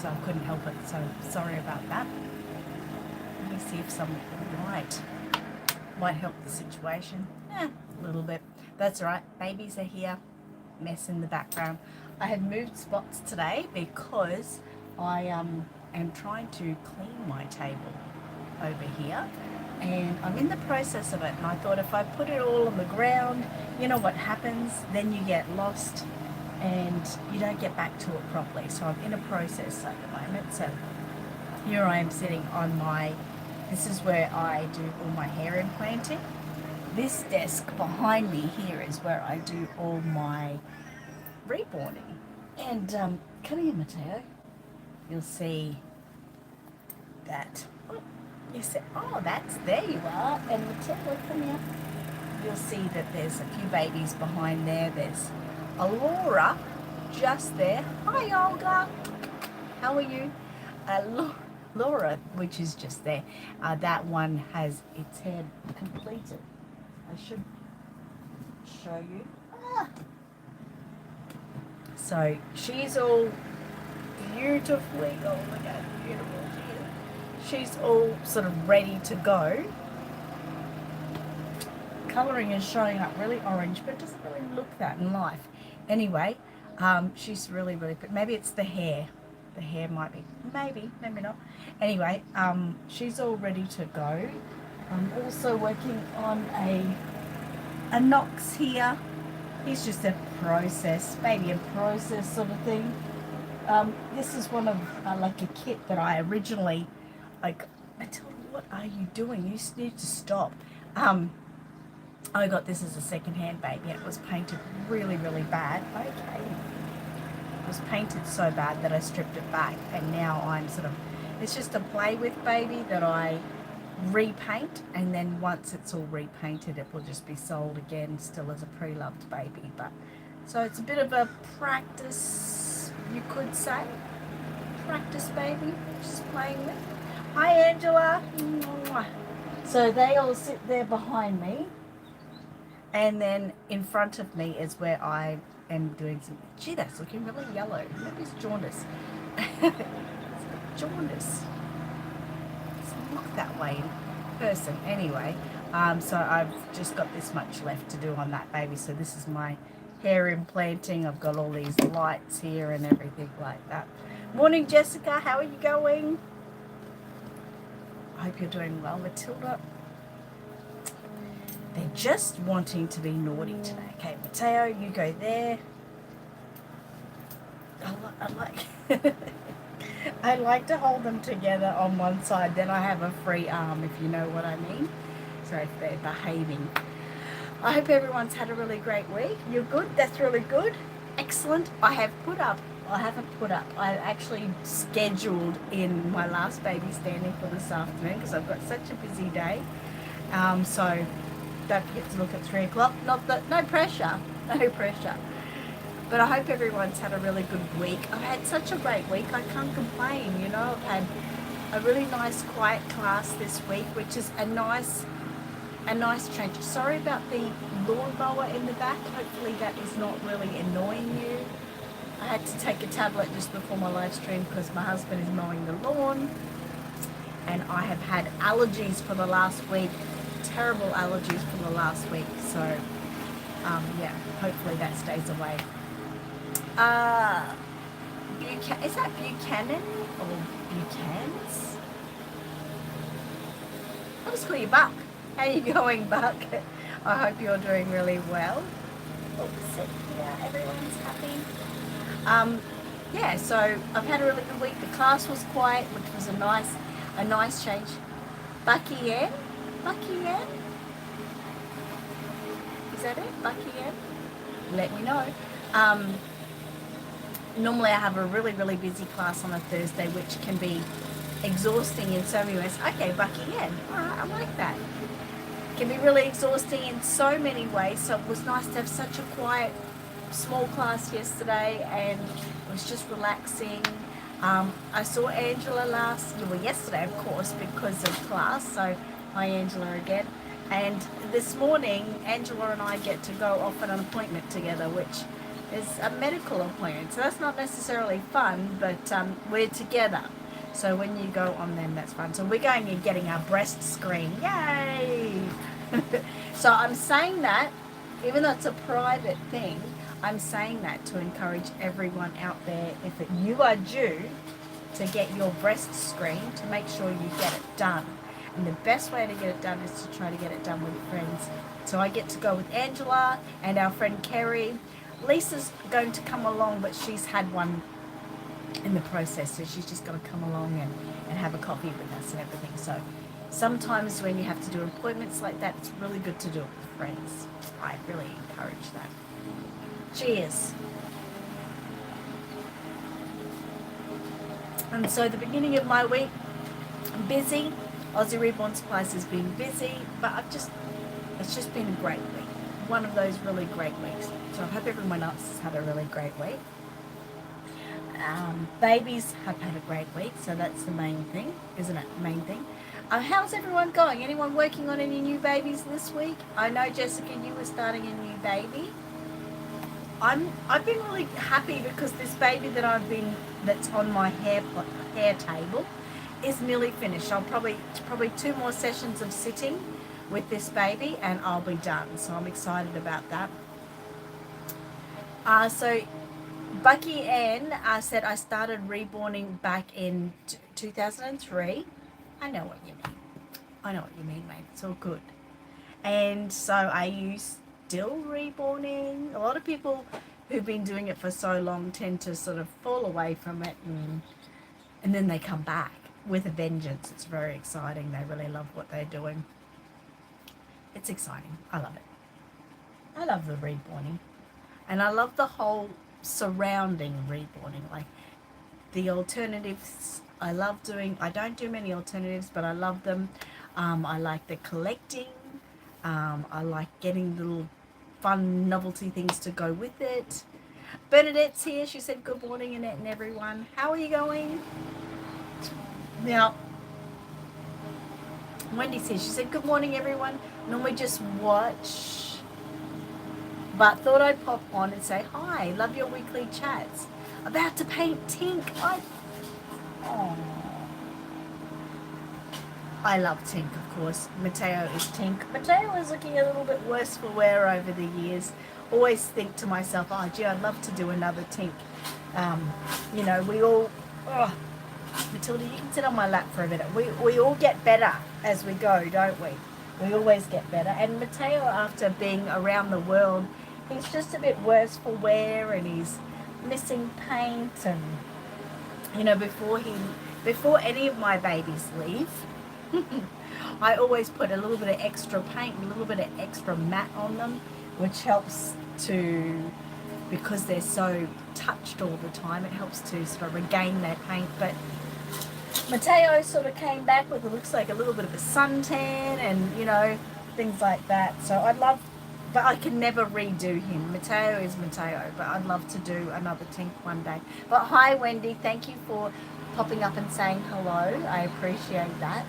so I couldn't help it. So sorry about that. Let me see if some light might help the situation. A little bit. That's all right. Babies are here. Mess in the background. I have moved spots today because I am trying to clean my table over here, and I'm in the process of it, and I thought if I put it all on the ground, you know what happens, then you get lost and you don't get back to it properly. So I'm in a process at the moment. So here I am sitting on my, this is where I do all my hair implanting. This desk behind me here is where I do all my reborning. And come here, Matteo. You'll see that. Oh, you say, oh, that's, there you are. And Matteo, come here. You'll see that there's a few babies behind there. There's a Laura just there. Hi, Olga. How are you? Laura, which is just there. That one has its head completed. I should show you. So she's all beautifully, oh look how beautiful she is. She's all sort of ready to go. Colouring is showing up really orange, but it doesn't really look that in life. Anyway, she's really, really good. Maybe it's the hair. The hair might be, maybe not. Anyway, she's all ready to go. I'm also working on a Knox here. He's just a process, maybe a process sort of thing. This is one of like a kit that I originally, like, I tell you, what are you doing? You just need to stop. I got this as a second-hand baby, and it was painted really, really bad. Okay. It was painted so bad that I stripped it back, and now I'm sort of, it's just a play with baby that I repaint, and then once it's all repainted it will just be sold again still as a pre-loved baby. But so it's a bit of a practice, you could say, practice baby, just playing with. Hi Angela. So they all sit there behind me, and then in front of me is where I am doing some, gee, that's looking really yellow. Maybe it's jaundice. Jaundice. Look that way in person. Anyway, so I've just got this much left to do on that baby. So this is my hair implanting. I've got all these lights here and everything like that. Morning Jessica, how are you going? I hope you're doing well. Matilda, they're just wanting to be naughty today. Okay, Matteo, you go there. I like I like to hold them together on one side, then I have a free arm, if you know what I mean. So if they're behaving. I hope everyone's had a really great week. You're good? That's really good. Excellent. I haven't put up. I actually scheduled in my last baby standing for this afternoon because I've got such a busy day. So don't forget to look at 3 o'clock. Not that, no pressure. No pressure. But I hope everyone's had a really good week. I've had such a great week. I can't complain, you know. I've had a really nice quiet class this week, which is a nice change. Sorry about the lawnmower in the back. Hopefully that is not really annoying you. I had to take a tablet just before my live stream because my husband is mowing the lawn. And I have had allergies for the last week. Terrible allergies for the last week. So, yeah, hopefully that stays away. Is that Buchanan or Buchan's? I'll just call you Buck. How are you going, Buck? I hope you're doing really well. Yeah, everyone's happy. Yeah, so I've had a really good week. The class was quiet, which was a nice change. Bucky Ann? Bucky Ann? Is that it? Bucky Ann? Let me know. Normally I have a really, really busy class on a Thursday, which can be exhausting in so many ways. Okay, Bucky, yeah, all right, I like that. It can be really exhausting in so many ways, so it was nice to have such a quiet, small class yesterday, and it was just relaxing. I saw Angela yesterday, of course, because of class, so hi Angela again. And this morning, Angela and I get to go off on an appointment together, which It's a medical appointment, so that's not necessarily fun, but we're together. So when you go on them, that's fun. So we're going and getting our breast screen. Yay! So I'm saying that, even though it's a private thing, I'm saying that to encourage everyone out there, if you are due to get your breast screen, to make sure you get it done. And the best way to get it done is to try to get it done with friends. So I get to go with Angela and our friend Kerry. Lisa's going to come along, but she's had one in the process, so she's just going to come along and have a coffee with us and everything. So sometimes when you have to do appointments like that, it's really good to do it with friends. I really encourage that. Cheers. And so the beginning of my week, I'm busy. Aussie Reborn Supplies has been busy, but it's just been a great week. One of those really great weeks. So I hope everyone else has had a really great week. Babies have had a great week, so that's the main thing, isn't it? Main thing. How's everyone going? Anyone working on any new babies this week? I know, Jessica, you were starting a new baby. I've been really happy because this baby that's on my hair table is nearly finished. I'll probably 2 more sessions of sitting with this baby and I'll be done. So I'm excited about that. So Bucky Ann said I started reborning back in 2003. I know what you mean, mate. It's all good. And so are you still reborning? A lot of people who've been doing it for so long tend to sort of fall away from it, and then they come back with a vengeance. It's very exciting. They really love what they're doing. It's exciting. I love it. I love the reborning. And I love the whole surrounding reborning, like the alternatives. I don't do many alternatives, but I love them. I like the collecting. I like getting little fun novelty things to go with it. Bernadette's here. She said good morning, Annette and everyone. How are you going? Now, Wendy's here. She said good morning, everyone. Normally just watch, but thought I'd pop on and say hi. Love your weekly chats. About to paint Tink. I love Tink, of course. Mateo is Tink. Mateo is looking a little bit worse for wear over the years. Always think to myself, oh gee, I'd love to do another Tink. We all, Matilda, you can sit on my lap for a minute. We all get better as we go, don't we? We always get better. And Mateo, after being around the world, he's just a bit worse for wear and he's missing paint. And, before any of my babies leave, I always put a little bit of extra paint, a little bit of extra matte on them, which helps because they're so touched all the time, it helps to sort of regain their paint. But Mateo sort of came back with what looks like a little bit of a suntan and, things like that. So but I can never redo him. Mateo is Mateo, but I'd love to do another Tink one day. But hi, Wendy. Thank you for popping up and saying hello. I appreciate that.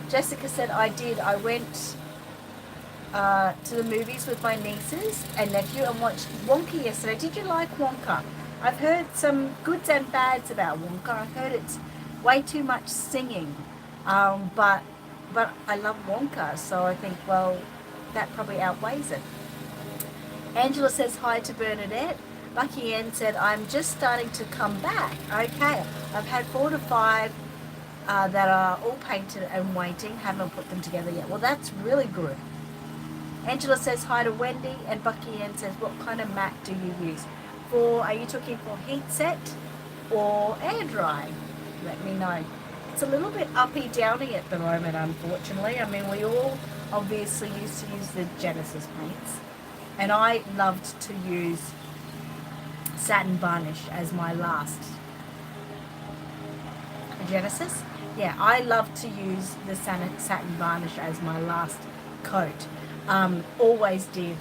Jessica said I did. I went to the movies with my nieces and nephew and watched Wonka yesterday. Did you like Wonka? I've heard some goods and bads about Wonka. I've heard it's way too much singing, but I love Wonka, so I think, well, that probably outweighs it. Angela says hi to Bernadette. Bucky Ann said I'm just starting to come back. Okay, I've had 4 to 5 that are all painted and waiting. Haven't put them together yet. Well, that's really good. Angela says hi to Wendy, and Bucky Ann says, what kind of mat do you use? Are you talking for heat set or air dry? Let me know. It's a little bit uppy downy at the moment, unfortunately. I mean, we all obviously used to use the Genesis paints, and I loved to use satin varnish as my last. Genesis? Yeah, I love to use the satin varnish as my last coat. Always did.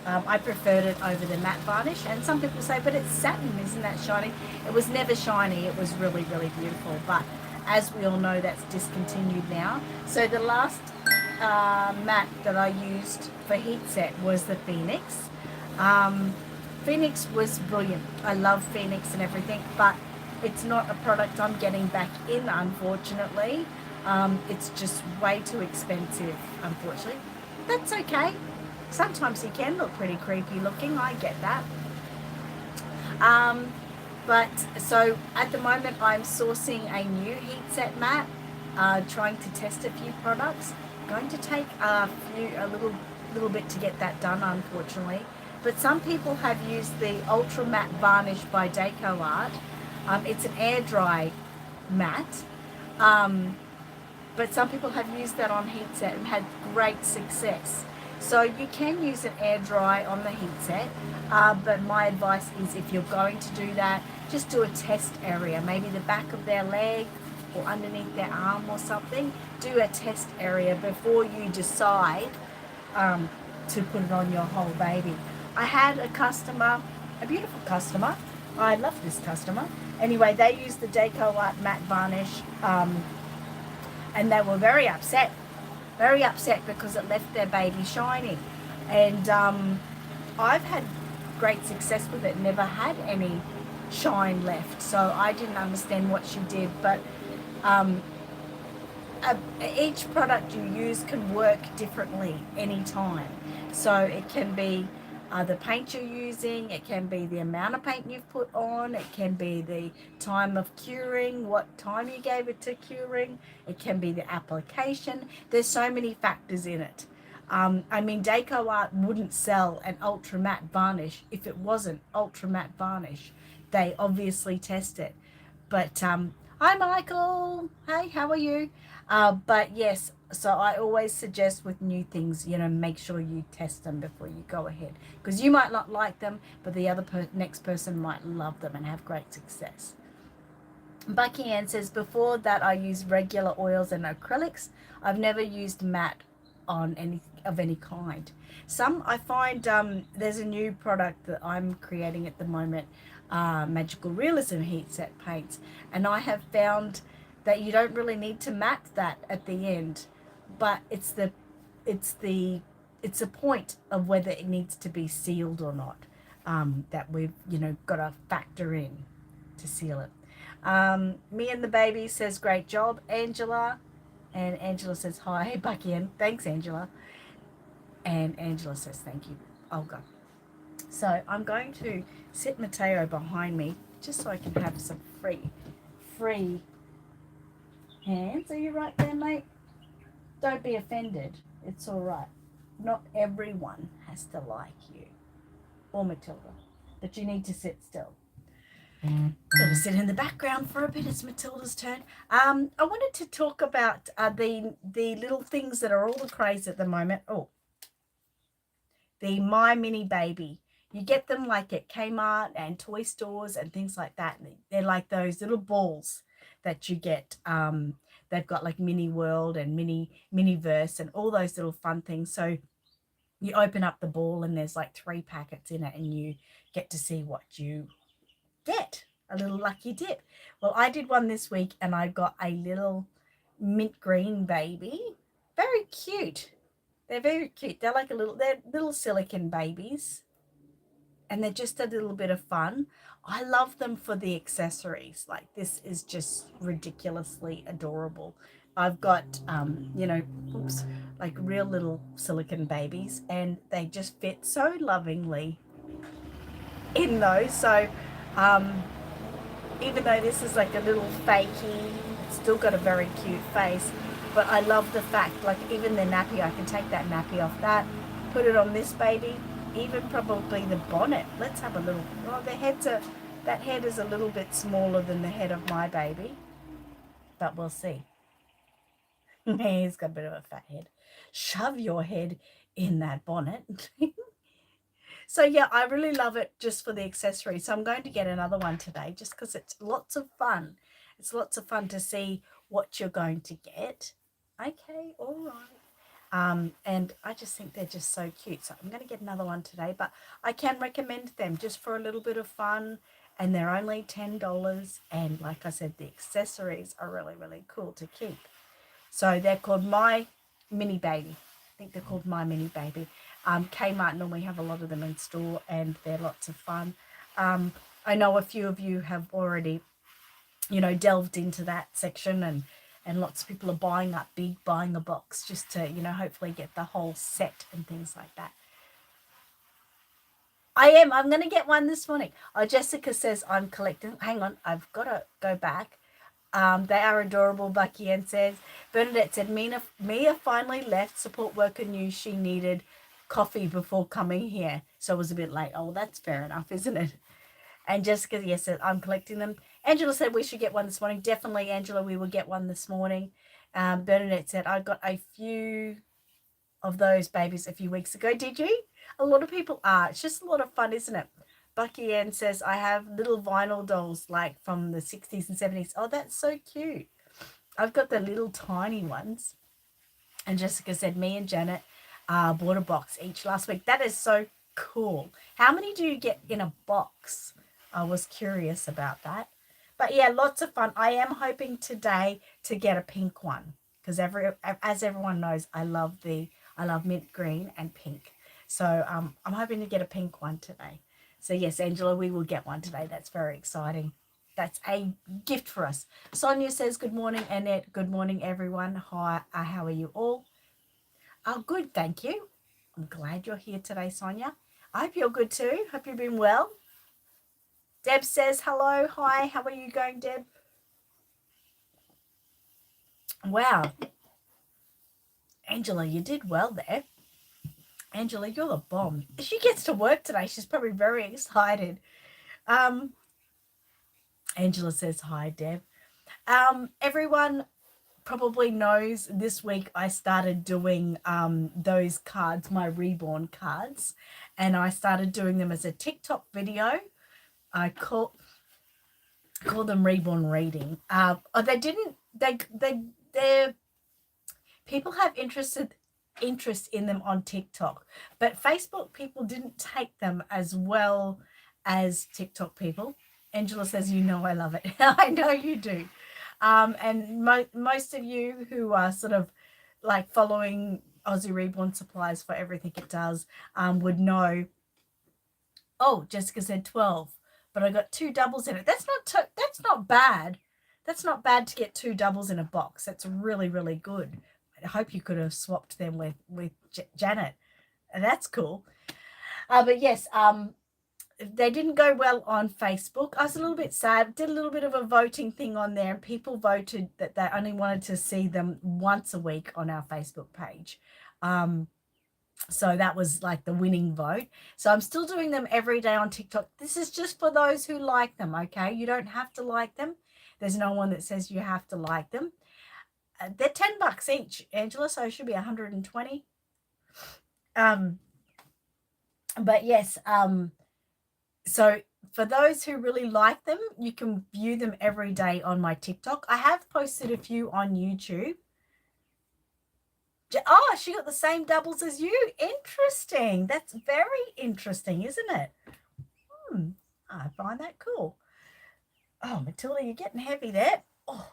I preferred it over the matte varnish, and some people say, but it's satin, isn't that shiny? It was never shiny. It was really, really beautiful, but as we all know, that's discontinued now. So the last matte that I used for heat set was the Phoenix. Phoenix was brilliant. I love Phoenix and everything, but it's not a product I'm getting back in, unfortunately. It's just way too expensive, unfortunately. That's okay. Sometimes he can look pretty creepy looking. I get that. But so at the moment I'm sourcing a new heat set mat, trying to test a few products. Going to take a little bit to get that done, unfortunately. But some people have used the Ultra Matte Varnish by Deco Art. It's an air dry mat. But some people have used that on heat set and had great success. So you can use an air dry on the heat set, but my advice is if you're going to do that, just do a test area, maybe the back of their leg or underneath their arm or something. Do a test area before you decide to put it on your whole baby. I had a customer, a beautiful customer. I love this customer. Anyway, they used the Deco Art Matte Varnish, and they were very upset because it left their baby shiny. And I've had great success with it, never had any shine left. So I didn't understand what she did, but each product you use can work differently anytime. So it can be the paint you're using, it can be the amount of paint you've put on, it can be the time of curing, what time you gave it to curing, it can be the application. There's so many factors in it. I mean, Deco Art wouldn't sell an ultra matte varnish if it wasn't ultra matte varnish. They obviously test it. But hi Michael, hey, how are you? But yes, so I always suggest with new things, make sure you test them before you go ahead, because you might not like them, but the other next person might love them and have great success. Bucky Ann says, before that I use regular oils and acrylics. I've never used matte on any kind. Some I find there's a new product that I'm creating at the moment, Magical Realism heat set paints, and I have found that you don't really need to matte that at the end, but it's the point of whether it needs to be sealed or not, that we've got to factor in to seal it. Me and the baby says great job, Angela. And Angela says hi, Bucky Ann. Thanks, Angela. And Angela says thank you, Olga. So I'm going to sit Mateo behind me just so I can have some free hands. Are you right there, mate? Don't be offended. It's all right. Not everyone has to like you or Matilda, but you need to sit still. Gonna sit in the background for a bit. It's Matilda's turn. I wanted to talk about the little things that are all the craze at the moment. Oh, the My Mini Baby. You get them like at Kmart and toy stores and things like that. And they're like those little balls that you get. They've got like Mini World and Miniverse and all those little fun things. So you open up the ball and there's like 3 packets in it, and you get to see what you get, a little lucky dip. Well, I did one this week and I got a little mint green baby. Very cute. They're very cute. They're little silicone babies, and they're just a little bit of fun. I love them for the accessories. Like, this is just ridiculously adorable. I've got like real little silicone babies, and they just fit so lovingly in those. So even though this is like a little fakey, it's still got a very cute face. But I love the fact, like, even the nappy, I can take that nappy off that, put it on this baby, even probably the bonnet. Let's have a little, oh, that head is a little bit smaller than the head of my baby, but we'll see. He's got a bit of a fat head. Shove your head in that bonnet. So yeah, I really love it just for the accessory. So I'm going to get another one today just because it's lots of fun. It's lots of fun to see what you're going to get. Okay, all right. And I just think they're just so cute. So I'm going to get another one today, but I can recommend them just for a little bit of fun. And they're only $10. And like I said, the accessories are really, really cool to keep. So they're called My Mini Baby. I think they're called My Mini Baby. Kmart normally have a lot of them in store, and they're lots of fun. I know a few of you have already, delved into that section, and lots of people are buying a box just to, hopefully get the whole set and things like that. I'm going to get one this morning. Oh, Jessica says I'm collecting. Hang on, I've got to go back. They are adorable, Bucky Ann says. Bernadette said, Mia finally left. Support worker knew she needed coffee before coming here, so it was a bit late. Oh, that's fair enough, isn't it? And Jessica, yes, said, I'm collecting them. Angela said we should get one this morning. Definitely, Angela, we will get one this morning. Bernadette said, I got a few of those babies a few weeks ago. Did you? A lot of people are. It's just a lot of fun, isn't it? Bucky Ann says, I have little vinyl dolls like from the 60s and 70s. Oh, that's so cute. I've got the little tiny ones. And Jessica said, me and Janet bought a box each last week. That is so cool. How many do you get in a box? I was curious about that. But yeah, lots of fun. I am hoping today to get a pink one because as everyone knows, I love mint green and pink. So I'm hoping to get a pink one today. So yes, Angela, we will get one today. That's very exciting. That's a gift for us. Sonia says, good morning, Annette. Good morning, everyone. Hi, how are you all? Oh, good, thank you. I'm glad you're here today, Sonia. I hope you're good too. Hope you've been well. Deb says, hello, hi. How are you going, Deb? Wow. Angela, you did well there. Angela, you're the bomb. She gets to work today. She's probably very excited. Angela says, hi, Deb. Everyone probably knows this week I started doing those cards, my Reborn cards, and I started doing them as a TikTok video. I call them Reborn reading. They're people have interest in them on TikTok, but Facebook people didn't take them as well as TikTok people. Angela says, I love it. I know you do. And most of you who are sort of like following Aussie Reborn Supplies for everything it does would know. Oh, Jessica said 12, but I got 2 doubles in it. That's not bad. That's not bad to get 2 doubles in a box. That's really, really good. I hope you could have swapped them with Janet. That's cool. But yes, they didn't go well on Facebook. I was a little bit sad. Did a little bit of a voting thing on there, and people voted that they only wanted to see them once a week on our Facebook page. So that was like the winning vote. So I'm still doing them every day on TikTok. This is just for those who like them, okay? You don't have to like them. There's no one that says you have to like them. They're $10 each, Angela, so it should be 120. But yes, so for those who really like them, you can view them every day on my TikTok. I have posted a few on YouTube. Oh, she got the same doubles as you. Interesting. That's very interesting, isn't it? I find that cool. Oh, Matilda, you're getting heavy there. Oh.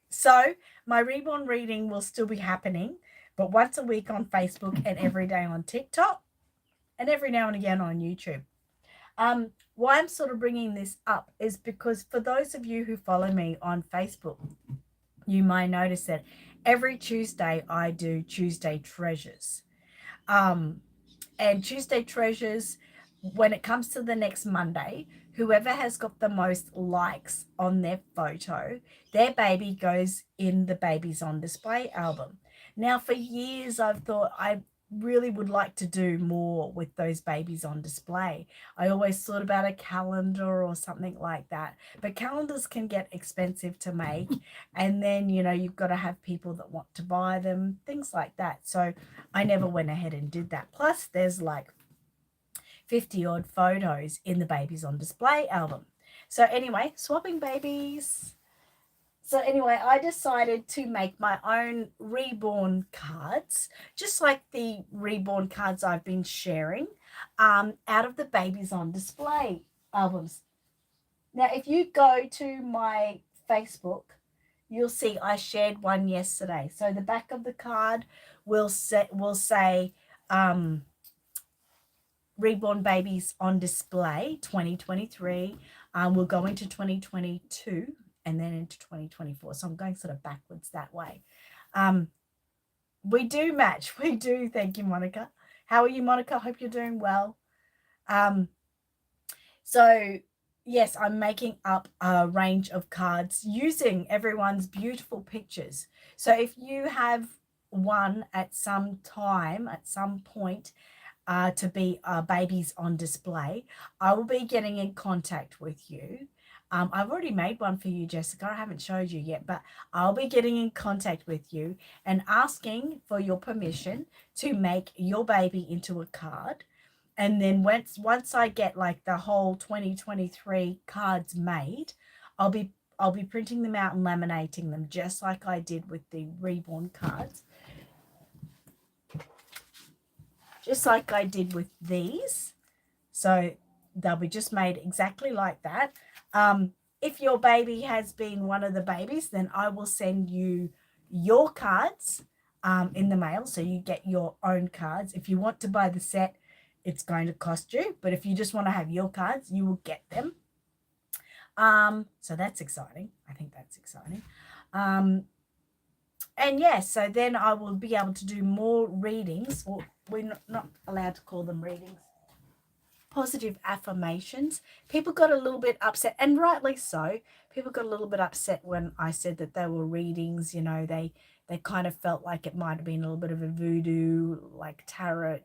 So my Reborn reading will still be happening, but once a week on Facebook and every day on TikTok and every now and again on YouTube. Why I'm sort of bringing this up is because for those of you who follow me on Facebook, you might notice that every Tuesday I do Tuesday Treasures. And Tuesday Treasures, when it comes to the next Monday, whoever has got the most likes on their photo, their baby goes in the Babies on Display album. Now, for years, I've thought I really would like to do more with those babies on display. I always thought about a calendar or something like that, but calendars can get expensive to make, and then you've got to have people that want to buy them, things like that. So I never went ahead and did that. Plus there's like 50 odd photos in the Babies on Display album. So anyway, swapping babies. So anyway, I decided to make my own Reborn cards, just like the Reborn cards I've been sharing, out of the Babies on Display albums. Now, if you go to my Facebook, you'll see I shared one yesterday. So the back of the card will say Reborn Babies on Display 2023. We'll go into 2022 and then into 2024. So I'm going sort of backwards that way. We do match. We do. Thank you, Monica. How are you, Monica? Hope you're doing well. So yes, I'm making up a range of cards using everyone's beautiful pictures. So if you have one at some time, at some point, to be babies on display, I will be getting in contact with you. I've already made one for you, Jessica. I haven't showed you yet, but I'll be getting in contact with you and asking for your permission to make your baby into a card. And then once I get like the whole 2023 cards made, I'll be printing them out and laminating them just like I did with the Reborn cards. Just like I did with these. So they'll be just made exactly like that. If your baby has been one of the babies, then I will send you your cards in the mail. So you get your own cards. If you want to buy the set, it's going to cost you. But if you just want to have your cards, you will get them. So that's exciting. I think that's exciting. And yes, so then I will be able to do more readings, or we're not allowed to call them readings, positive affirmations. People got a little bit upset, and rightly so. People got a little bit upset when I said that they were readings. You know, they kind of felt like it might have been a little bit of a voodoo, like tarot.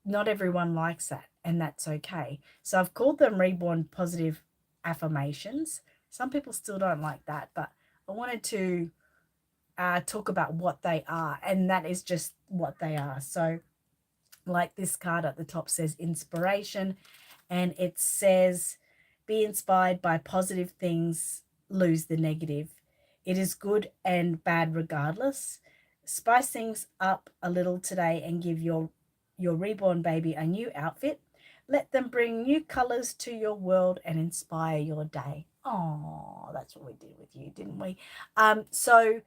Not everyone likes that, and that's okay. So I've called them Reborn positive affirmations. Some people still don't like that, but I wanted to talk about what they are, and that is just what they are. So like this card at the top says inspiration, and it says be inspired by positive things, lose the negative. It is good and bad regardless. Spice things up a little today and give your reborn baby a new outfit. Let them bring new colors to your world and inspire your day. Oh, that's what we did with you, didn't we? So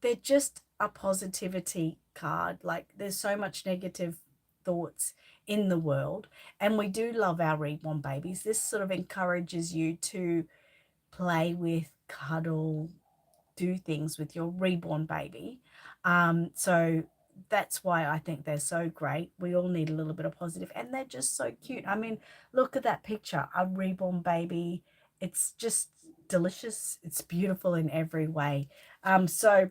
they're just a positivity card. Like there's so much negative thoughts in the world, and we do love our reborn babies. This sort of encourages you to play with, cuddle, do things with your reborn baby. So that's why I think they're so great. We all need a little bit of positive, and they're just so cute. I mean, look at that picture, a reborn baby. It's just delicious. It's beautiful in every way. So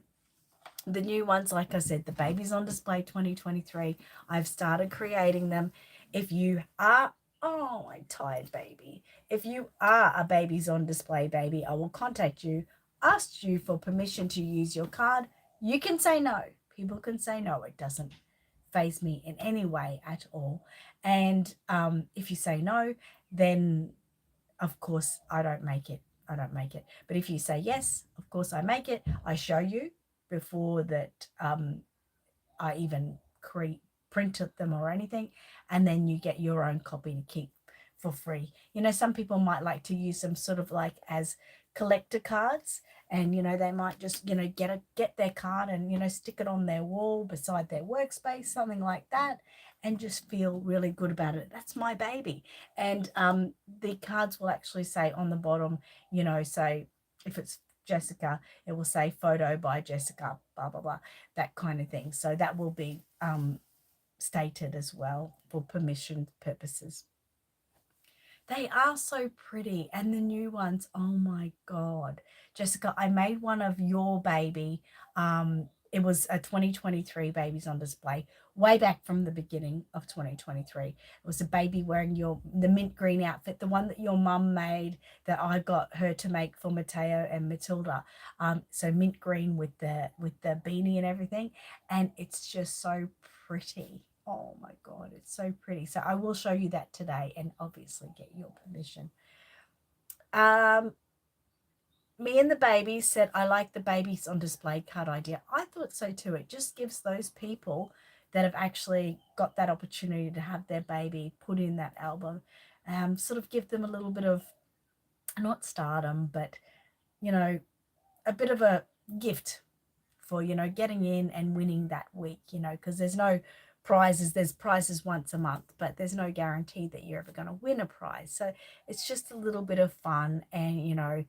the new ones, like I said, the Babies on Display 2023, I've started creating them. If you are, oh, my tired baby. If you are a Babies on Display baby, I will contact you, ask you for permission to use your card. You can say no. People can say no. It doesn't faze me in any way at all. And if you say no, then of course I don't make it. But if you say yes, of course I make it. I show you before that I even printed them or anything, and then you get your own copy to keep for free. You know, some people might like to use them sort of like as collector cards, and you know they might just, you know, get their card and, you know, stick it on their wall beside their workspace, something like that, and just feel really good about it. That's my baby. And the cards will actually say on the bottom, you know, say if it's Jessica, it will say photo by Jessica, blah blah blah, that kind of thing. So that will be stated as well for permission purposes. They are so pretty, and the new ones, oh my God. Jessica, I made one of your baby. It was a 2023 Babies on Display, way back from the beginning of 2023. It was a baby wearing the mint green outfit, the one that your mum made, that I got her to make for Mateo and Matilda. So mint green with the beanie and everything, and it's just so pretty. Oh my God, it's so pretty. So I will show you that today and obviously get your permission. Me and the babies said, I like the Babies on Display card idea. I thought so too. It just gives those people that have actually got that opportunity to have their baby put in that album, sort of give them a little bit of, not stardom, but, you know, a bit of a gift for, you know, getting in and winning that week, you know, because there's no prizes. There's prizes once a month, but there's no guarantee that you're ever going to win a prize. So it's just a little bit of fun. And, you know,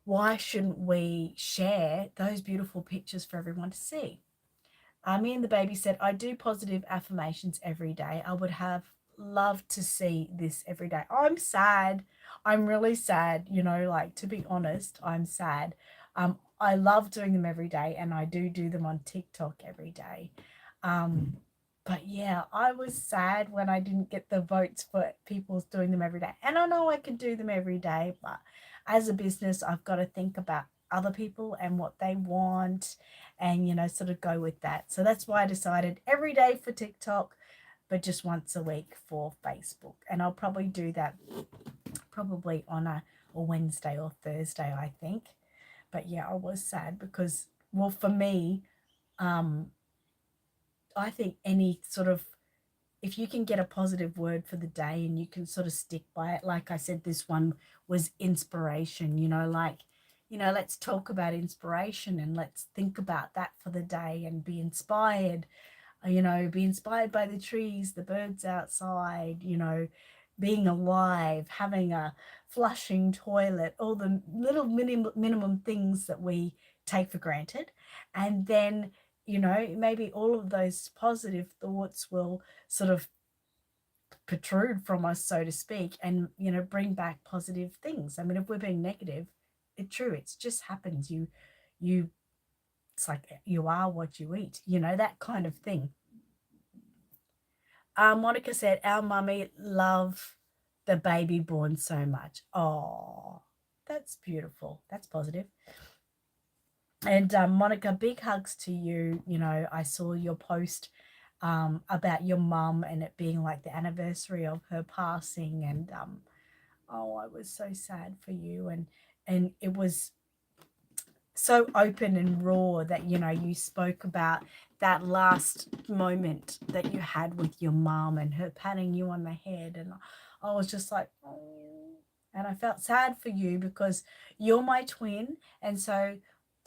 why shouldn't we share those beautiful pictures for everyone to see? Me and the baby said, I do positive affirmations every day. I would have loved to see this every day. I'm sad. I'm really sad, you know, like, to be honest, I'm sad. I love doing them every day, and I do them on TikTok every day. But yeah, I was sad when I didn't get the votes for people doing them every day. And I know I could do them every day, but as a business, I've got to think about other people and what they want, and, you know, sort of go with that. So that's why I decided every day for TikTok, but just once a week for Facebook. And I'll probably do that probably on a Wednesday or Thursday, I think. But yeah, I was sad because, well, for me, I think any sort of, if you can get a positive word for the day and you can sort of stick by it, like I said, this one was inspiration, you know, like, you know, let's talk about inspiration and let's think about that for the day and be inspired, you know, be inspired by the trees, the birds outside, you know, being alive, having a flushing toilet, all the little minimum things that we take for granted. And then, you know, maybe all of those positive thoughts will sort of protrude from us, so to speak, and, you know, bring back positive things. I mean, if we're being negative, it's true, it's just happens. You it's like you are what you eat, you know, that kind of thing. Monica said, our mummy love the baby born so much. Oh, that's beautiful. That's positive. And Monica, big hugs to you. You know, I saw your post about your mum and it being like the anniversary of her passing. And oh, I was so sad for you. And it was so open and raw that, you know, you spoke about that last moment that you had with your mum and her patting you on the head. And I was just like, oh, and I felt sad for you because you're my twin. And so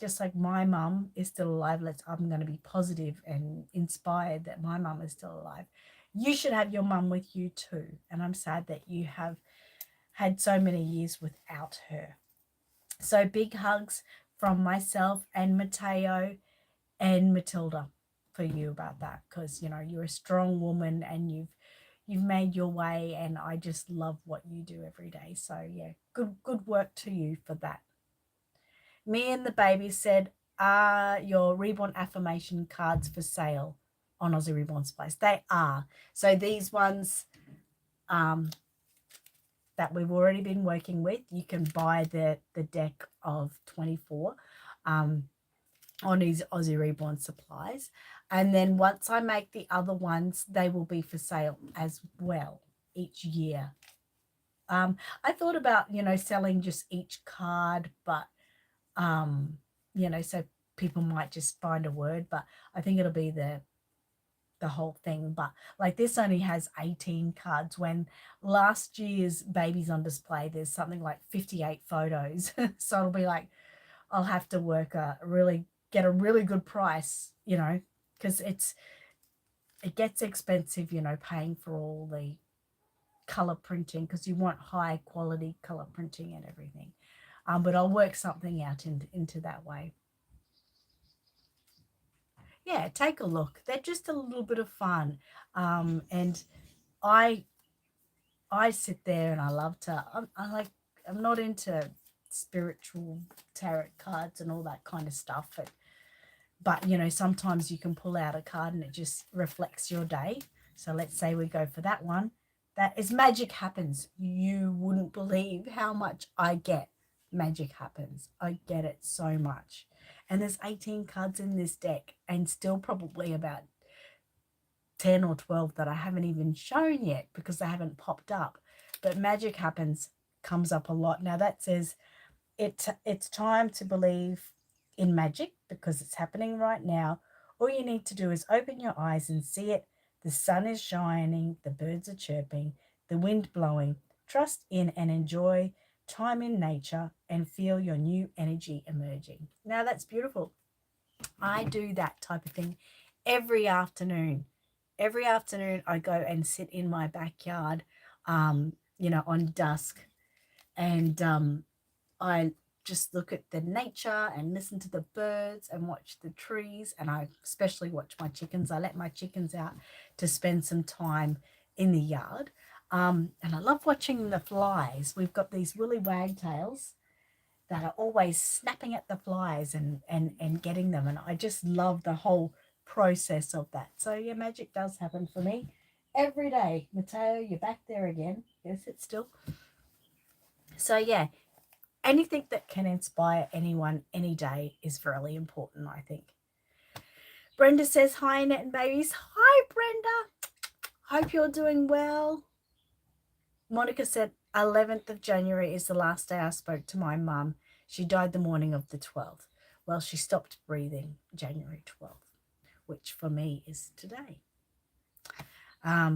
just like my mum is still alive, I'm going to be positive and inspired that my mum is still alive. You should have your mum with you too. And I'm sad that you have had so many years without her. So big hugs from myself and Mateo and Matilda for you about that, because, you know, you're a strong woman and you've made your way, and I just love what you do every day. So yeah, good work to you for that. Me and the baby said, are your Reborn affirmation cards for sale on Aussie Reborn Spice? They are. So these ones that we've already been working with, you can buy the deck of 24 on his Aussie Reborn supplies. And then once I make the other ones, they will be for sale as well each year. I thought about, you know, selling just each card, but, you know, so people might just find a word, but I think it'll be the whole thing. But like, this only has 18 cards, when last year's babies on display there's something like 58 photos. So it'll be like, I'll have to get a really good price, you know, because it gets expensive, you know, paying for all the color printing, because you want high quality color printing and everything. But I'll work something out into that way. Yeah, take a look. They're just a little bit of fun. And I sit there and I love to, I'm not into spiritual tarot cards and all that kind of stuff, but you know, sometimes you can pull out a card and it just reflects your day. So let's say we go for that one. That is magic happens. You wouldn't believe how much I get. Magic happens. I get it so much. And there's 18 cards in this deck, and still probably about 10 or 12 that I haven't even shown yet because they haven't popped up. But magic happens comes up a lot. Now that says it's time to believe in magic because it's happening right now. All you need to do is open your eyes and see it. The sun is shining, the birds are chirping, the wind blowing. Trust in and enjoy time in nature and feel your new energy emerging. Now that's beautiful. I do that type of thing every afternoon. Every afternoon I go and sit in my backyard, on dusk, and I just look at the nature and listen to the birds and watch the trees. And I especially watch my chickens. I let my chickens out to spend some time in the yard. And I love watching the flies. We've got these woolly wagtails that are always snapping at the flies and getting them. And I just love the whole process of that. So yeah, magic does happen for me every day. Mateo, you're back there again. Yes, it's still. So yeah, anything that can inspire anyone any day is really important, I think. Brenda says, hi, Annette and babies. Hi, Brenda. Hope you're doing well. Monica said, 11th of January is the last day I spoke to my mum. She died the morning of the 12th. Well, she stopped breathing January 12th, which for me is today.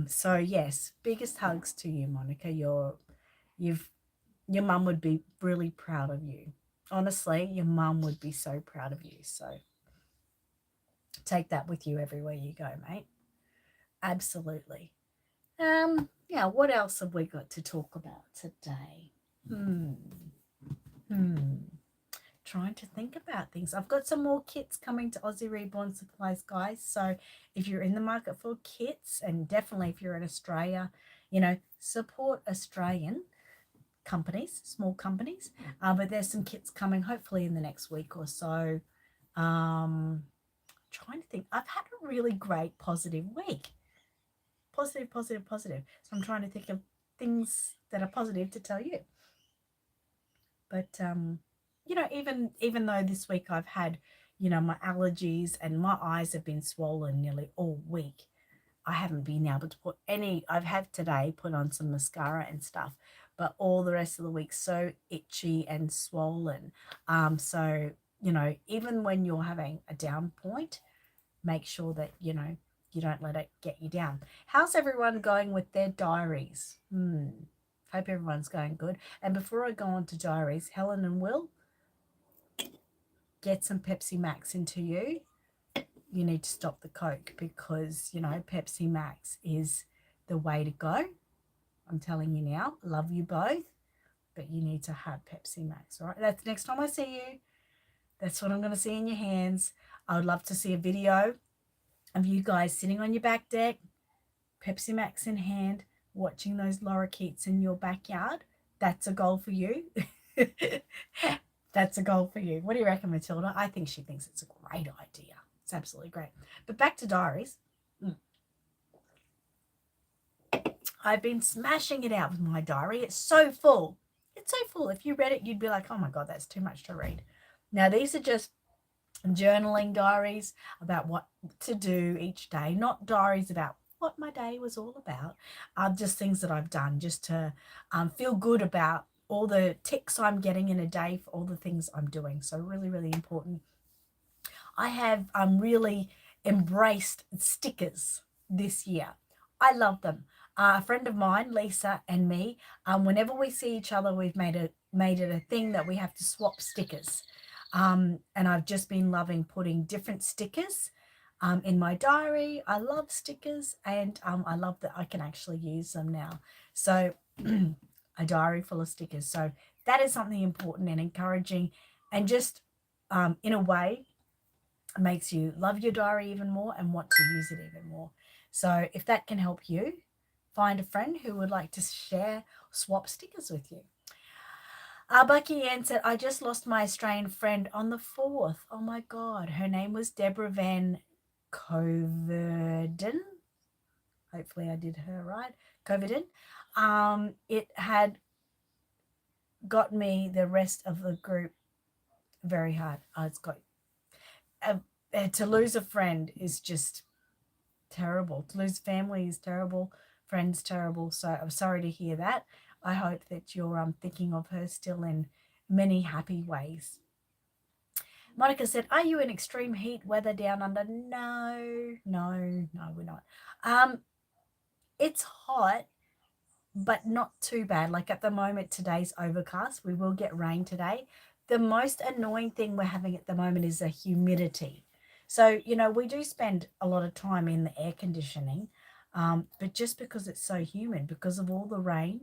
So yes, biggest hugs to you, Monica. Your mum would be really proud of you. Honestly, your mum would be so proud of you. So take that with you everywhere you go, mate. Absolutely. Yeah, what else have we got to talk about today? Trying to think about things. I've got some more kits coming to Aussie Reborn Supplies, guys. So if you're in the market for kits, and definitely if you're in Australia, support Australian companies, small companies. But there's some kits coming hopefully in the next week or so. Trying to think. I've had a really great positive week. Positive. So I'm trying to think of things that are positive to tell you. But even though this week I've had, my allergies and my eyes have been swollen nearly all week, I haven't been able to put any. I've had today put on some mascara and stuff, but all the rest of the week so itchy and swollen. So even when you're having a down point, make sure that you don't let it get you down. How's everyone going with their diaries? Hope everyone's going good. And before I go on to diaries, Helen and Will, get some Pepsi Max into you. You need to stop the Coke because, Pepsi Max is the way to go. I'm telling you now, love you both, but you need to have Pepsi Max, all right? That's next time I see you. That's what I'm going to see in your hands. I would love to see a video of you guys sitting on your back deck, Pepsi Max in hand, watching those lorikeets in your backyard. That's a goal for you. That's a goal for you. What do you reckon, Matilda? I think she thinks it's a great idea. It's absolutely great. But back to diaries. I've been smashing it out with my diary. It's so full. It's so full. If you read it, you'd be like, oh my God, that's too much to read. Now, these are just journaling diaries about what to do each day, not diaries about what my day was all about. Just things that I've done just to feel good about all the ticks I'm getting in a day for all the things I'm doing. So really, really important. I have really embraced stickers this year. I love them. A friend of mine, Lisa, and me, whenever we see each other, we've made it a thing that we have to swap stickers. And I've just been loving putting different stickers in my diary. I love stickers, and I love that I can actually use them now. So a diary full of stickers. So that is something important and encouraging, and just in a way makes you love your diary even more and want to use it even more. So if that can help you, find a friend who would like to swap stickers with you. Bucky Ann said, I just lost my Australian friend on the 4th. Oh my God. Her name was Deborah Van Coverden. Hopefully I did her right. Coverden. It had got me, the rest of the group, very hard. It's got to lose a friend is just terrible. To lose family is terrible. Friends terrible. So I'm sorry to hear that. I hope that you're thinking of her still in many happy ways. Monica said, are you in extreme heat weather down under? No, we're not. It's hot, but not too bad. Like at the moment, today's overcast. We will get rain today. The most annoying thing we're having at the moment is the humidity. So, you know, we do spend a lot of time in the air conditioning, but just because it's so humid, because of all the rain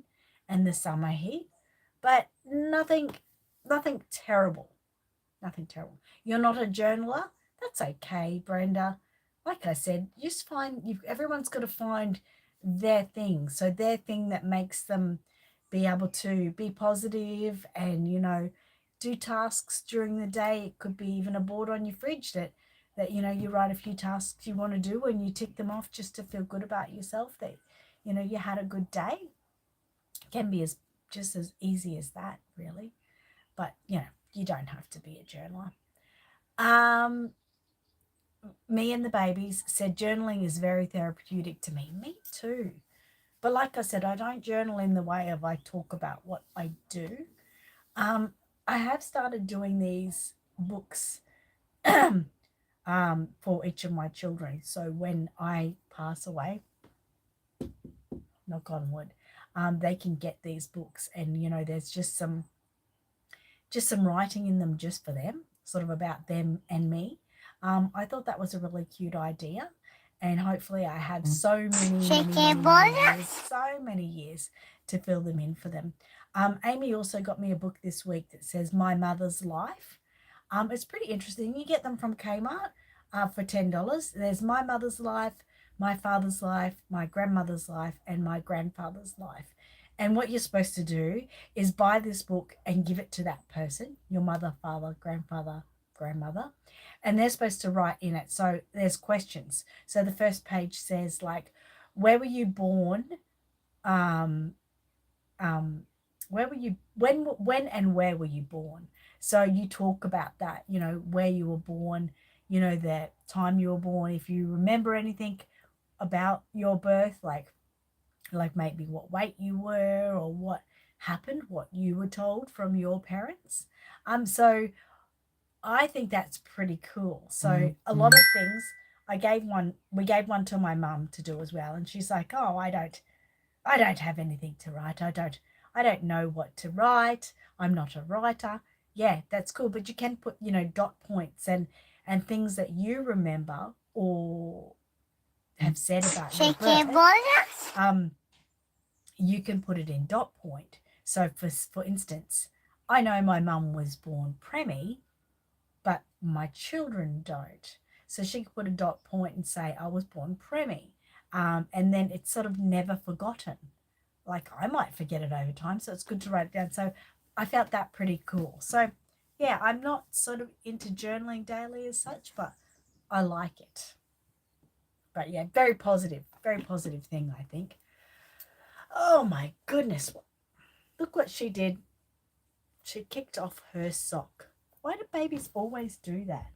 and the summer heat, but nothing terrible. Nothing terrible. You're not a journaler? That's okay, Brenda. Like I said, just find everyone's got to find their thing. So their thing that makes them be able to be positive and, you know, do tasks during the day. It could be even a board on your fridge that you know, you write a few tasks you want to do and you tick them off just to feel good about yourself that, you know, you had a good day. It can be just as easy as that, really. But, you know, you don't have to be a journaler. Me and the babies said journaling is very therapeutic to me. Me too. But like I said, I don't journal in the way of I talk about what I do. I have started doing these books for each of my children. So when I pass away, knock on wood, they can get these books, and you know, there's just some writing in them just for them, sort of about them and me. I thought that was a really cute idea, and hopefully I have so many years to fill them in for them. Amy also got me a book this week that says My Mother's Life. It's pretty interesting. You get them from Kmart for $10. There's My Mother's Life, My Father's Life, My Grandmother's Life, and My Grandfather's Life. And what you're supposed to do is buy this book and give it to that person, your mother, father, grandfather, grandmother, and they're supposed to write in it. So there's questions. So the first page says, like, where were you born? Where were you, when and where were you born? So you talk about that, you know, where you were born, you know, the time you were born, if you remember anything about your birth, like maybe what weight you were or what happened, what you were told from your parents. So I think that's pretty cool. So a lot of things, we gave one to my mum to do as well, and she's like, oh, I don't have anything to write. I don't know what to write. I'm not a writer. Yeah, that's cool, but you can put, you know, dot points and things that you remember or have said about your birth. You can put it in dot point. So for instance, I know my mum was born preemie, but my children don't. So she could put a dot point and say, I was born preemie. And then it's sort of never forgotten. Like I might forget it over time, so it's good to write it down. So I felt that pretty cool. So yeah, I'm not sort of into journaling daily as such, but I like it. But yeah, very positive thing, I think. Oh my goodness. Look what she did. She kicked off her sock. Why do babies always do that?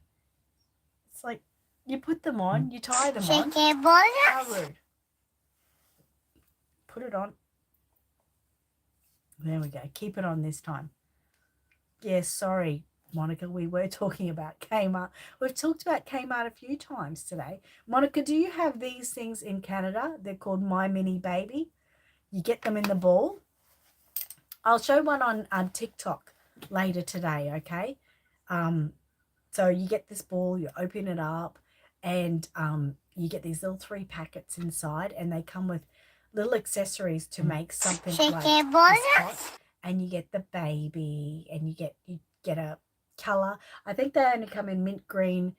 It's like you put them on, you tie them on. How rude. Put it on. There we go. Keep it on this time. Yeah, sorry, Monica. We were talking about Kmart. We've talked about Kmart a few times today. Monica, do you have these things in Canada? They're called My Mini Baby. You get them in the ball. I'll show one on TikTok later today, okay? So you get this ball, you open it up, and you get these little 3 packets inside, and they come with little accessories to make something like this hot. And you get the baby, and you get a colour. I think they only come in mint green,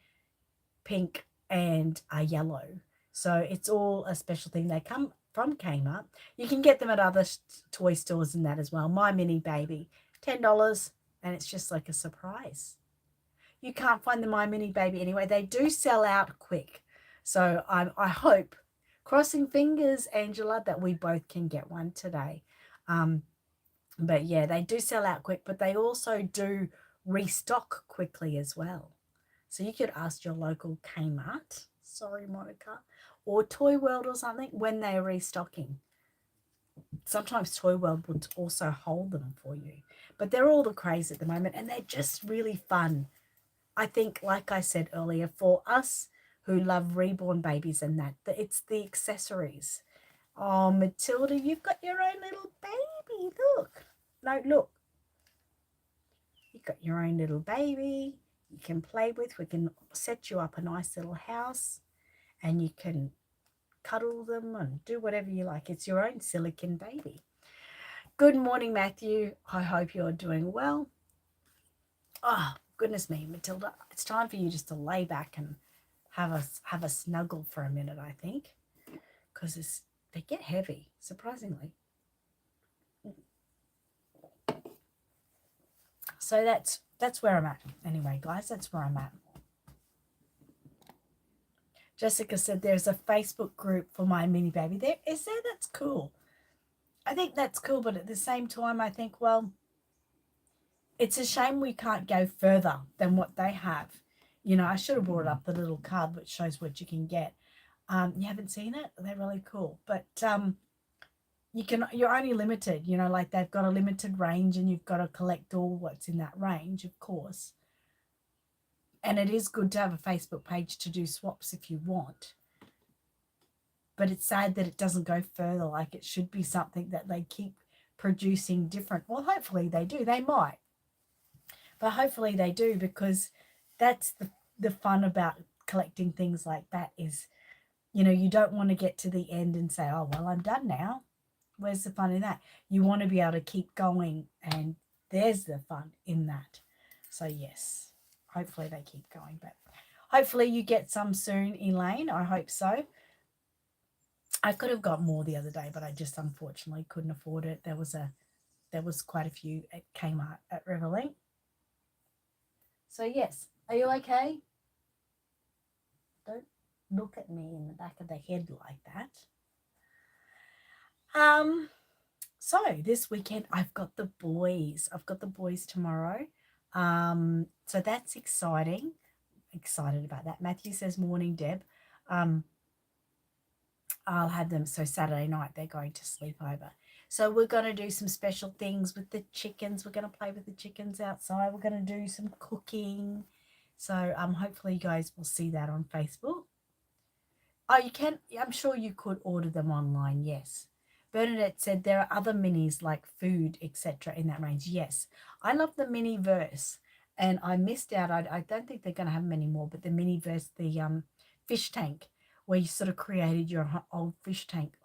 pink, and yellow. So it's all a special thing. They come from Kmart. You can get them at other toy stores and that as well. My Mini Baby, $10, and it's just like a surprise. You can't find the My Mini Baby anyway. They do sell out quick. So I hope, crossing fingers, Angela, that we both can get one today. But yeah, they do sell out quick, but they also do restock quickly as well. So you could ask your local Kmart, sorry, Monica, or Toy World or something when they're restocking. Sometimes Toy World would also hold them for you. But they're all the craze at the moment, and they're just really fun. I think, like I said earlier, for us who love reborn babies and that, it's the accessories. Oh, Matilda, you've got your own little baby. Look. No, look. You've got your own little baby. you can play with. We can set you up a nice little house and you can cuddle them and do whatever you like. It's your own silicon baby. Good morning, Matthew. I hope you're doing well. Oh, goodness me, Matilda. It's time for you just to lay back and have a snuggle for a minute, I think, because they get heavy, surprisingly. So that's where I'm at. Anyway, guys, that's where I'm at. Jessica said there's a Facebook group for my mini baby. There is there? That's cool. I think that's cool, but at the same time, I think, well, it's a shame we can't go further than what they have. You know, I should have brought up the little card which shows what you can get. You haven't seen it? They're really cool. But you're only limited, you know, like they've got a limited range and you've got to collect all what's in that range, of course. And it is good to have a Facebook page to do swaps if you want. But it's sad that it doesn't go further. Like it should be something that they keep producing different. Well, hopefully they do. They might. But hopefully they do, because that's the fun about collecting things like that is, you know, you don't want to get to the end and say, oh, well, I'm done now. Where's the fun in that? You want to be able to keep going, and there's the fun in that. So, yes, hopefully they keep going. But hopefully you get some soon, Elaine. I hope so. I could have got more the other day, but I just unfortunately couldn't afford it. There was quite a few at Kmart at Riverlink. So, yes, are you okay? Don't look at me in the back of the head like that. So this weekend I've got the boys. I've got the boys tomorrow. So that's exciting. Excited about that. Matthew says, morning, Deb. I'll have them. So Saturday night they're going to sleep over. So we're going to do some special things with the chickens. We're going to play with the chickens outside. We're going to do some cooking. So hopefully you guys will see that on Facebook. Oh, you can. I'm sure you could order them online. Yes. Bernadette said there are other minis like food, etc. in that range. Yes. I love the mini verse, and I missed out. I don't think they're going to have many more, but the mini verse, the fish tank, where you sort of created your whole fish tank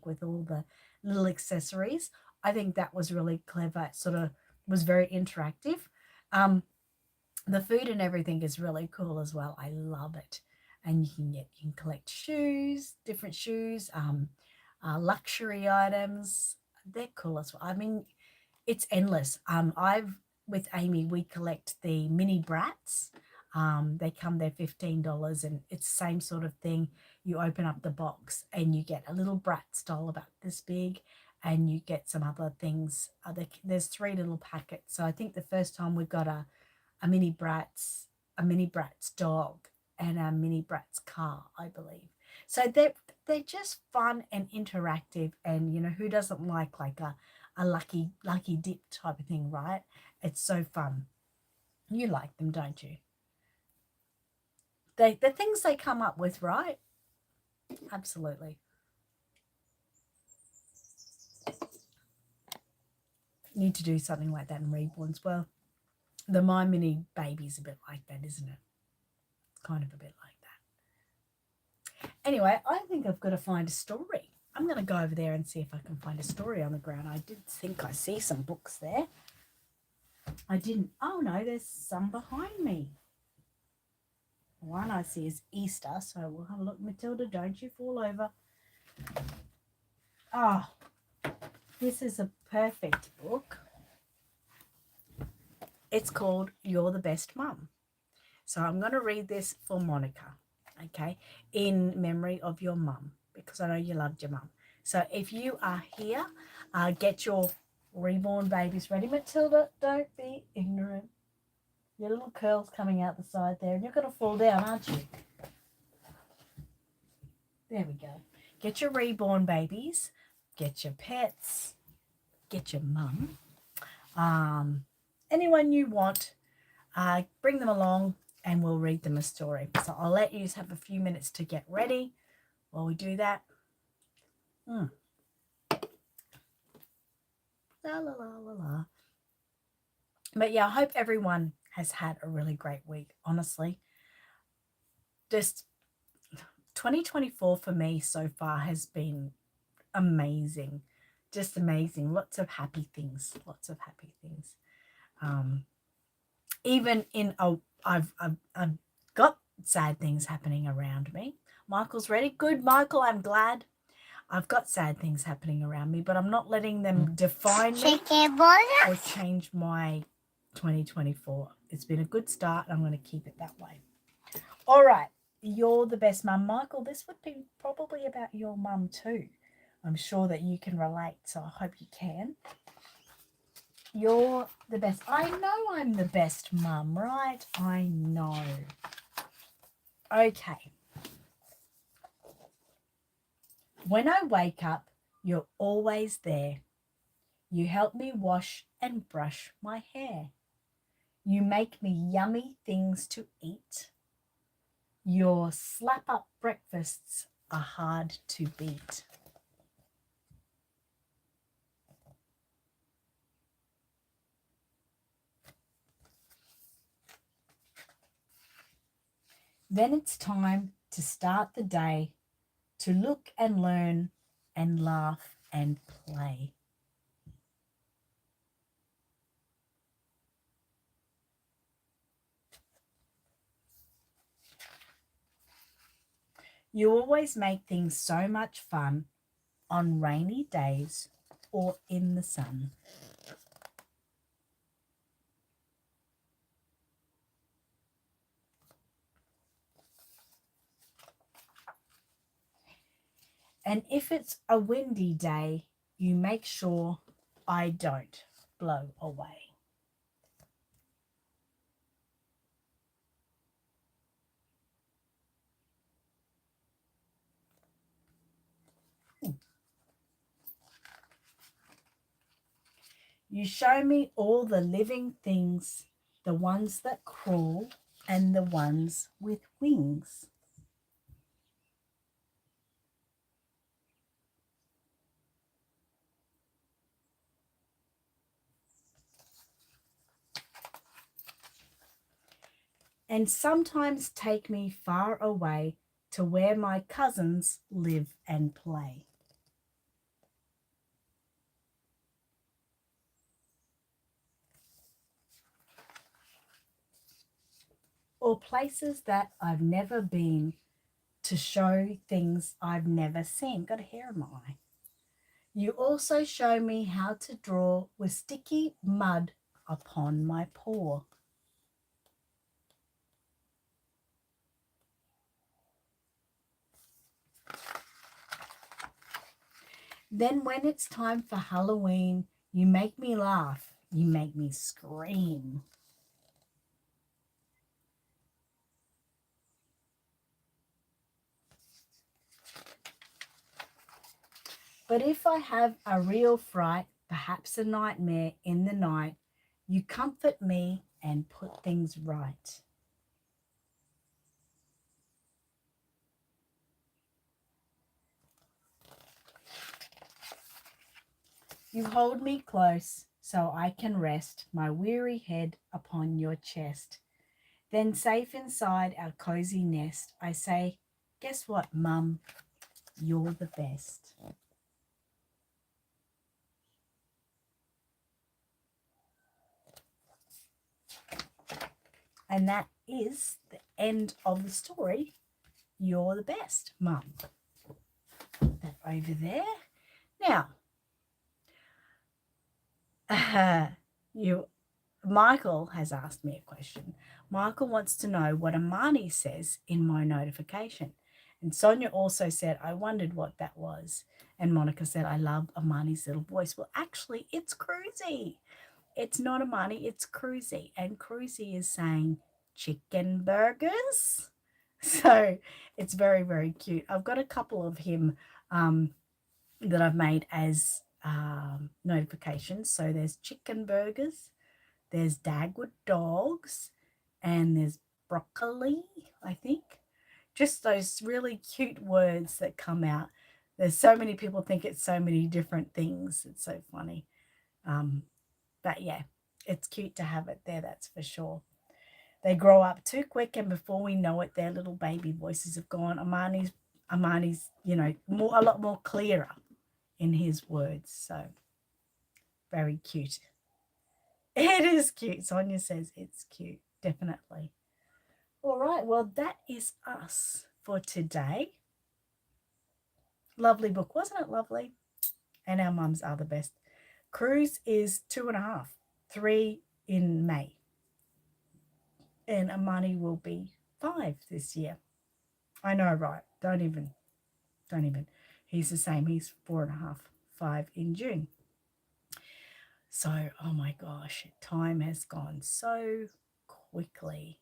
with all the little accessories. I think that was really clever. It sort of was very interactive. The food and everything is really cool as well. I love it. And you can collect shoes, different shoes, luxury items. They're cool as well. I mean, it's endless. With Amy, we collect the mini brats. They're $15, and it's the same sort of thing. You open up the box and you get a little brat doll about this big, and you get some other things. There's 3 little packets. So I think the first time we got a mini brat's dog and a mini brat's car, I believe. So they're just fun and interactive, and you know, who doesn't like a lucky dip type of thing, right? It's so fun. You like them, don't you? The things they come up with, right? Absolutely. Need to do something like that in Reborn as well. The My Mini Baby's a bit like that, isn't it? It's kind of a bit like that. Anyway, I think I've got to find a story. I'm going to go over there and see if I can find a story on the ground. I did think I see some books there. I didn't. Oh, no, there's some behind me. One I see is Easter, so we'll have a look. Matilda, don't you fall over. Oh, this is a perfect book. It's called You're the Best Mum. So I'm going to read this for Monica, okay, in memory of your mum, because I know you loved your mum. So if you are here, get your reborn babies ready. Matilda, don't be ignorant. Your little curls coming out the side there, and you're going to fall down, aren't you? There we go. Get your reborn babies, get your pets, get your mum. Anyone you want, bring them along and we'll read them a story. So I'll let you have a few minutes to get ready while we do that. La, la, la, la, la. But yeah, I hope everyone has had a really great week, honestly. Just 2024 for me so far has been amazing. Just amazing. Lots of happy things. Lots of happy things. Even in I've got sad things happening around me. Michael's ready. Good, Michael. I'm glad. I've got sad things happening around me, but I'm not letting them define me or change my 2024. It's been a good start. I'm going to keep it that way. All right. You're the best mum, Michael. This would be probably about your mum too. I'm sure that you can relate, so I hope you can. You're the best. I know I'm the best mum, right? I know. Okay. When I wake up, you're always there. You help me wash and brush my hair. You make me yummy things to eat. Your slap-up breakfasts are hard to beat. Then it's time to start the day, to look and learn and laugh and play. You always make things so much fun on rainy days or in the sun. And if it's a windy day, you make sure I don't blow away. You show me all the living things, the ones that crawl and the ones with wings. And sometimes take me far away to where my cousins live and play. Or places that I've never been to show things I've never seen. Got a hair in my eye. You also show me how to draw with sticky mud upon my paw. Then when it's time for Halloween, you make me laugh. You make me scream. But if I have a real fright, perhaps a nightmare in the night, you comfort me and put things right. You hold me close so I can rest my weary head upon your chest. Then safe inside our cozy nest, I say, guess what, Mum? You're the best. And that is the end of the story. You're the best, Mum. Put that over there. Now, Michael has asked me a question. Michael wants to know what Amani says in my notification. And Sonia also said, I wondered what that was. And Monica said, I love Amani's little voice. Well, actually, it's Cruzy. It's not Amani, it's Cruzy. And Cruzy is saying chicken burgers. So it's very, very cute. I've got a couple of him that I've made as notifications. So there's chicken burgers, there's Dagwood dogs, and there's broccoli, I think. Just those really cute words that come out. There's so many people think it's so many different things. It's so funny. But yeah, it's cute to have it there, that's for sure. They grow up too quick, and before we know it, their little baby voices have gone. Amani's, a lot more clearer in his words. So very cute. It is cute. Sonia says it's cute, definitely. All right, well, that is us for today. Lovely book, wasn't it lovely? And our mums are the best. Cruise is 2.5, 3 in May. And Amani will be 5 this year. I know, right? Don't even. He's the same. He's 4.5, 5 in June. So, oh my gosh, time has gone so quickly.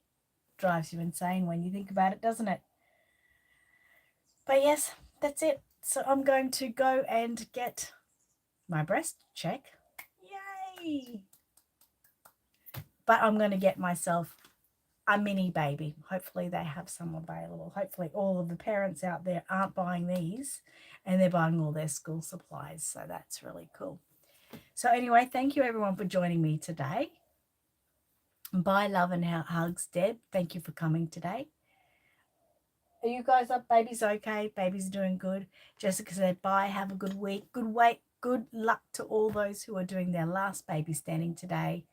Drives you insane when you think about it, doesn't it? But yes, that's it. So I'm going to go and get my breast check. Yay! But I'm going to get myself a mini baby. Hopefully they have some available. Hopefully all of the parents out there aren't buying these and they're buying all their school supplies. So that's really cool. So anyway, thank you everyone for joining me today. Bye, love and hugs, Deb. Thank you for coming today. Are you guys up? Baby's okay. Baby's doing good. Jessica said, bye. Have a good week. Good luck to all those who are doing their last baby standing today.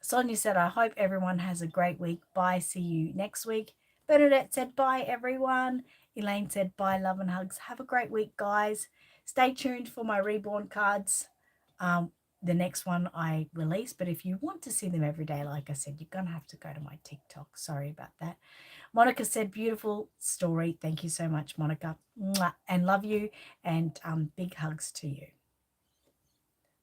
Sonia said, I hope everyone has a great week. Bye. See you next week. Bernadette said, bye, everyone. Elaine said, bye, love and hugs. Have a great week, guys. Stay tuned for my Reborn cards. The next one I release. But if you want to see them every day, like I said, you're going to have to go to my TikTok. Sorry about that. Monica said, beautiful story. Thank you so much, Monica. Mwah, and love you. And big hugs to you.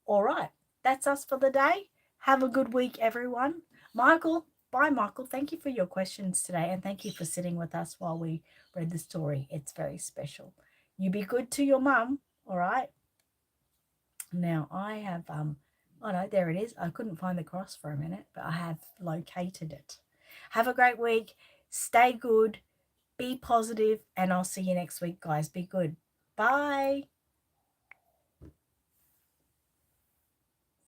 All right. That's us for the day. Have a good week, everyone. Michael, bye, Michael. Thank you for your questions today. And thank you for sitting with us while we read the story. It's very special. You be good to your mum. All right. Now I have, oh no, there it is. I couldn't find the cross for a minute, but I have located it. Have a great week. Stay good. Be positive, and I'll see you next week, guys. Be good. Bye.